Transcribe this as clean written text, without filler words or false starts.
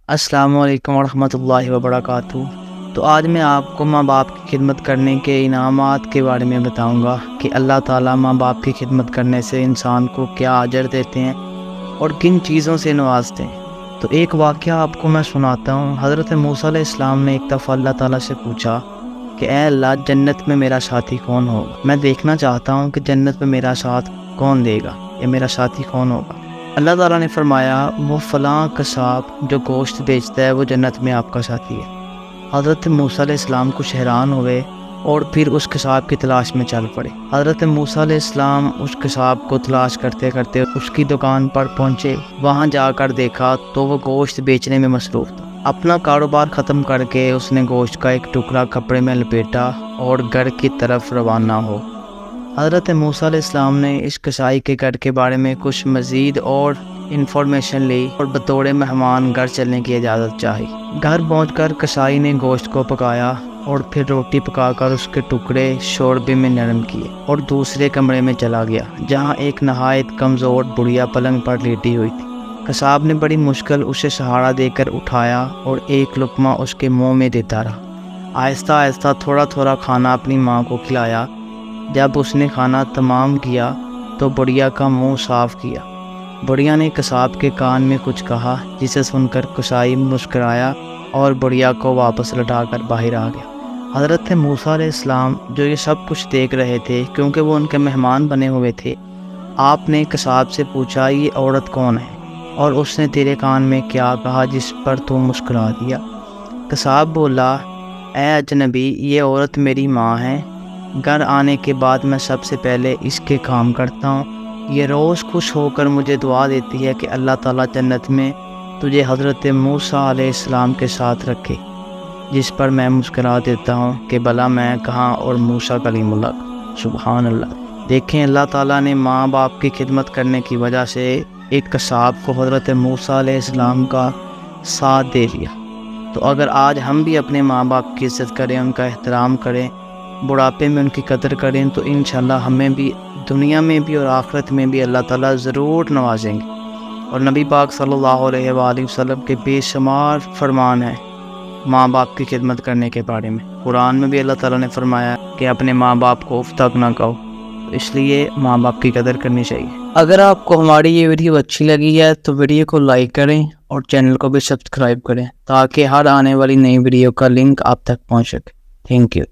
السلام علیکم ورحمۃ اللہ وبرکاتہ۔ تو آج میں آپ کو ماں باپ کی خدمت کرنے کے انعامات کے بارے میں بتاؤں گا کہ اللہ تعالیٰ ماں باپ کی خدمت کرنے سے انسان کو کیا اجر دیتے ہیں اور کن چیزوں سے نوازتے ہیں۔ تو ایک واقعہ آپ کو میں سناتا ہوں۔ حضرت موسیٰ علیہ السلام نے ایک دفعہ اللہ تعالیٰ سے پوچھا کہ اے اللہ، جنت میں میرا ساتھی کون ہوگا؟ میں دیکھنا چاہتا ہوں کہ جنت میں میرا ساتھ کون دے گا یا میرا ساتھی کون ہوگا۔ اللہ تعالیٰ نے فرمایا، وہ فلاں قصاب جو گوشت بیچتا ہے وہ جنت میں آپ کا ساتھی ہے۔ حضرت موسیٰ علیہ السلام کچھ حیران ہوئے اور پھر اس قصاب کی تلاش میں چل پڑے۔ حضرت موسیٰ علیہ السلام اس قصاب کو تلاش کرتے کرتے اس کی دکان پر پہنچے۔ وہاں جا کر دیکھا تو وہ گوشت بیچنے میں مصروف تھا۔ اپنا کاروبار ختم کر کے اس نے گوشت کا ایک ٹکڑا کپڑے میں لپیٹا اور گھر کی طرف روانہ ہو۔ حضرت موسیٰ علیہ السلام نے اس کسائی کے گھر کے بارے میں کچھ مزید اور انفارمیشن لی اور بطور مہمان گھر چلنے کی اجازت چاہی۔ گھر پہنچ کر کسائی نے گوشت کو پکایا اور پھر روٹی پکا کر اس کے ٹکڑے شوربے میں نرم کیے اور دوسرے کمرے میں چلا گیا جہاں ایک نہایت کمزور بڑھیا پلنگ پر لیٹی ہوئی تھی۔ قصاب نے بڑی مشکل اسے سہارا دے کر اٹھایا اور ایک لقمہ اس کے منہ میں دیتا رہا۔ آہستہ آہستہ تھوڑا تھوڑا کھانا اپنی ماں کو کھلایا۔ جب اس نے کھانا تمام کیا تو بڑھیا کا منہ صاف کیا۔ بڑھیا نے قصاب کے کان میں کچھ کہا جسے سن کر قصائی مسکرایا اور بڑھیا کو واپس لٹا کر باہر آ گیا۔ حضرت موسیٰ علیہ السلام جو یہ سب کچھ دیکھ رہے تھے کیونکہ وہ ان کے مہمان بنے ہوئے تھے، آپ نے قصاب سے پوچھا، یہ عورت کون ہے اور اس نے تیرے کان میں کیا کہا جس پر تو مسکرا دیا؟ قصاب بولا، اے اجنبی، یہ عورت میری ماں ہے۔ گھر آنے کے بعد میں سب سے پہلے اس کے کام کرتا ہوں۔ یہ روز خوش ہو کر مجھے دعا دیتی ہے کہ اللہ تعالیٰ جنت میں تجھے حضرت موسیٰ علیہ السلام کے ساتھ رکھے، جس پر میں مسکرا دیتا ہوں کہ بھلا میں کہاں اور موسیٰ کلیم اللہ۔ سبحان اللہ۔ دیکھیں، اللہ تعالیٰ نے ماں باپ کی خدمت کرنے کی وجہ سے ایک قصاب کو حضرت موسیٰ علیہ السلام کا ساتھ دے دیا۔ تو اگر آج ہم بھی اپنے ماں باپ کی عزت کریں، ان کا احترام کریں، بڑھاپے میں ان کی قدر کریں، تو انشاءاللہ ہمیں بھی دنیا میں بھی اور آخرت میں بھی اللہ تعالیٰ ضرور نوازیں گے۔ اور نبی پاک صلی اللہ علیہ وآلہ وسلم کے بے شمار فرمان ہیں ماں باپ کی خدمت کرنے کے بارے میں۔ قرآن میں بھی اللہ تعالیٰ نے فرمایا کہ اپنے ماں باپ کو اف تک نہ کہو، اس لیے ماں باپ کی قدر کرنی چاہیے۔ اگر آپ کو ہماری یہ ویڈیو اچھی لگی ہے تو ویڈیو کو لائک کریں اور چینل کو بھی سبسکرائب کریں تاکہ ہر آنے والی نئی ویڈیو کا لنک آپ تک پہنچ سکے۔ Thank you.